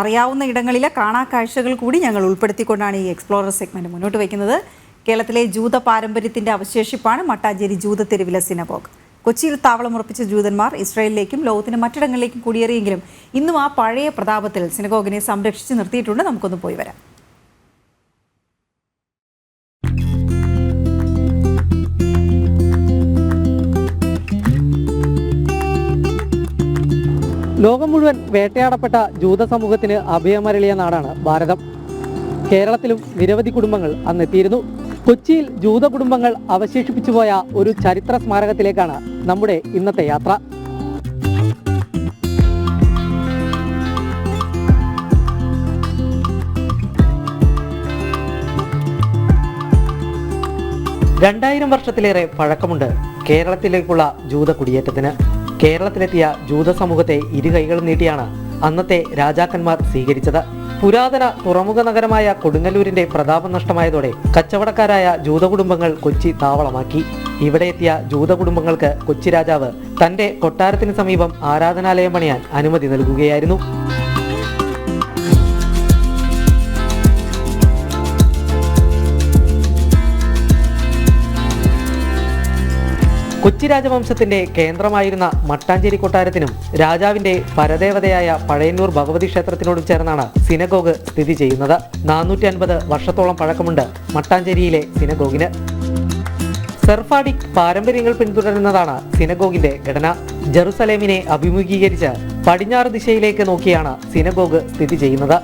അറിയാവുന്ന ഇടങ്ങളിലെ കാണാക്കാഴ്ചകൾ കൂടി ഞങ്ങൾ ഉൾപ്പെടുത്തിക്കൊണ്ടാണ് ഈ എക്സ്പ്ലോറർ സെഗ്മെന്റ് മുന്നോട്ട് വയ്ക്കുന്നത്. കേരളത്തിലെ ജൂത പാരമ്പര്യത്തിന്റെ അവശേഷിപ്പാണ് മട്ടാഞ്ചേരി ജൂതത്തെരുവിലെ സിനഗോഗ്. കൊച്ചിയിൽ താവളമുറപ്പിച്ച ജൂതന്മാർ ഇസ്രായേലിലേക്കും ലോകത്തിന്റെ മറ്റിടങ്ങളിലേക്കും കുടിയേറിയെങ്കിലും ഇന്നും ആ പഴയ പ്രതാപത്തിൽ സിനഗോഗിനെ സംരക്ഷിച്ച് നിർത്തിയിട്ടുണ്ട്. നമുക്കൊന്ന് പോയി വരാം. ലോകം മുഴുവൻ വേട്ടയാടപ്പെട്ട ജൂത സമൂഹത്തിന് അഭയമരളിയ നാടാണ് ഭാരതം. കേരളത്തിലും നിരവധി കുടുംബങ്ങൾ അന്നെത്തിയിരുന്നു. കൊച്ചിയിൽ ജൂത കുടുംബങ്ങൾ അവശേഷിപ്പിച്ചു പോയ ഒരു ചരിത്ര സ്മാരകത്തിലേക്കാണ് നമ്മുടെ ഇന്നത്തെ യാത്ര. രണ്ടായിരം വർഷത്തിലേറെ പഴക്കമുണ്ട് കേരളത്തിലേക്കുള്ള ജൂത കുടിയേറ്റത്തിന്. കേരളത്തിലെത്തിയ ജൂത സമൂഹത്തെ ഇരുകൈകളും നീട്ടിയാണ് അന്നത്തെ രാജാക്കന്മാർ സ്വീകരിച്ചത്. പുരാതന തുറമുഖ നഗരമായ കൊടുങ്ങല്ലൂരിന്റെ പ്രതാപം നഷ്ടമായതോടെ കച്ചവടക്കാരായ ജൂത കുടുംബങ്ങൾ കൊച്ചി താവളമാക്കി. ഇവിടെ എത്തിയ ജൂത കുടുംബങ്ങൾക്ക് കൊച്ചി രാജാവ് തന്റെ കൊട്ടാരത്തിന് സമീപം ആരാധനാലയം പണിയാൻ അനുമതി നൽകുകയായിരുന്നു. കൊച്ചി രാജവംശത്തിന്റെ കേന്ദ്രമായിരുന്ന മട്ടാഞ്ചേരി കൊട്ടാരത്തിനും രാജാവിന്റെ പരദേവതയായ പഴയന്നൂർ ഭഗവതി ക്ഷേത്രത്തിനോടും ചേർന്നാണ് സിനഗോഗ് സ്ഥിതി ചെയ്യുന്നത്. 450 വർഷത്തോളം പഴക്കമുണ്ട് മട്ടാഞ്ചേരിയിലെ സിനഗോഗിന്. സെർഫാഡിക് പാരമ്പര്യങ്ങൾ പിന്തുടരുന്നതാണ് സിനഗോഗിന്റെ ഘടന. ജെറുസലേമിനെ അഭിമുഖീകരിച്ച് പടിഞ്ഞാറ് ദിശയിലേക്ക് നോക്കിയാണ് സിനഗോഗ് സ്ഥിതി ചെയ്യുന്നത്.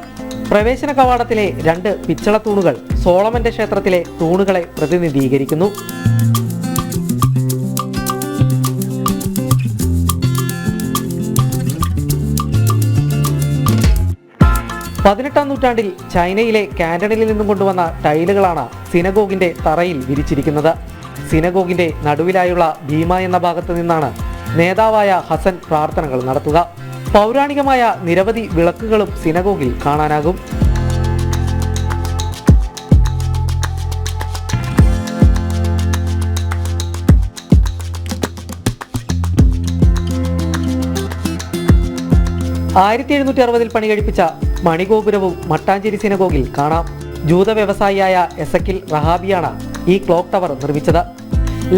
പ്രവേശന കവാടത്തിലെ 2 പിച്ചള തൂണുകൾ സോളമന്റെ ക്ഷേത്രത്തിലെ തൂണുകളെ പ്രതിനിധീകരിക്കുന്നു. 18ാം നൂറ്റാണ്ടിൽ ചൈനയിലെ കാന്റണിൽ നിന്നും കൊണ്ടുവന്ന ടൈലുകളാണ് സിനഗോഗിന്റെ തറയിൽ വിരിച്ചിരിക്കുന്നത്. സിനഗോഗിന്റെ നടുവിലായുള്ള ഭീമ എന്ന ഭാഗത്ത് നിന്നാണ് നേതാവായ ഹസൻ പ്രാർത്ഥനകൾ നടത്തുക. പൗരാണികമായ നിരവധി വിളക്കുകളും സിനഗോഗിൽ കാണാനാകും. ആയിരത്തി 1760 പണി കഴിപ്പിച്ച മണിഗോപുരവും മട്ടാഞ്ചേരി സിനഗോഗിൽ കാണാം. ജൂത വ്യവസായിയായ എസക്കിൽ റഹാബിയാണ് ഈ ക്ലോക്ക് ടവർ നിർമ്മിച്ചത്.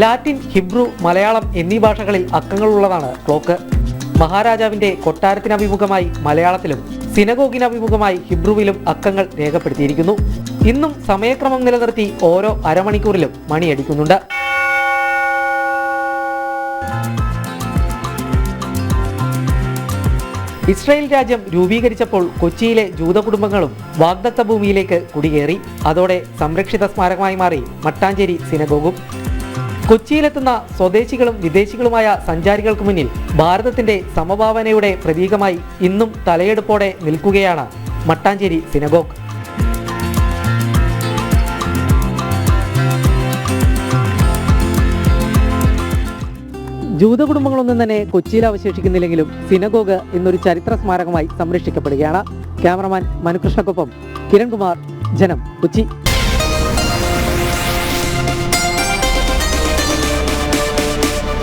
ലാറ്റിൻ, ഹിബ്രു, മലയാളം എന്നീ ഭാഷകളിൽ അക്കങ്ങളുള്ളതാണ് ക്ലോക്ക്. മഹാരാജാവിന്റെ കൊട്ടാരത്തിനഭിമുഖമായി മലയാളത്തിലും സിനഗോഗിനഭിമുഖമായി ഹിബ്രുവിലും അക്കങ്ങൾ രേഖപ്പെടുത്തിയിരിക്കുന്നു. ഇന്നും സമയക്രമം നിലനിർത്തി ഓരോ അരമണിക്കൂറിലും മണിയടിക്കുന്നുണ്ട്. ഇസ്രായേൽ രാജ്യം രൂപീകരിച്ചപ്പോൾ കൊച്ചിയിലെ ജൂത കുടുംബങ്ങളും വാഗ്ദത്ത ഭൂമിയിലേക്ക് കുടികേറി. അതോടെ സംരക്ഷിത സ്മാരകമായി മാറി മട്ടാഞ്ചേരി സിനഗോഗും. കൊച്ചിയിലെത്തുന്ന സ്വദേശികളും വിദേശികളുമായ സഞ്ചാരികൾക്ക് മുന്നിൽ ഭാരതത്തിന്റെ സമഭാവനയുടെ പ്രതീകമായി ഇന്നും തലയെടുപ്പോടെ നിൽക്കുകയാണ് മട്ടാഞ്ചേരി സിനഗോഗ്. ജൂത കുടുംബങ്ങളൊന്നും തന്നെ കൊച്ചിയിൽ അവശേഷിക്കുന്നില്ലെങ്കിലും സിനഗോഗ് ഇന്നൊരു ചരിത്ര സ്മാരകമായി സംരക്ഷിക്കപ്പെടുകയാണ്. ക്യാമറമാൻ മനുകൃഷ്ണക്കൊപ്പം കിരൺകുമാർ, ജനം, കൊച്ചി.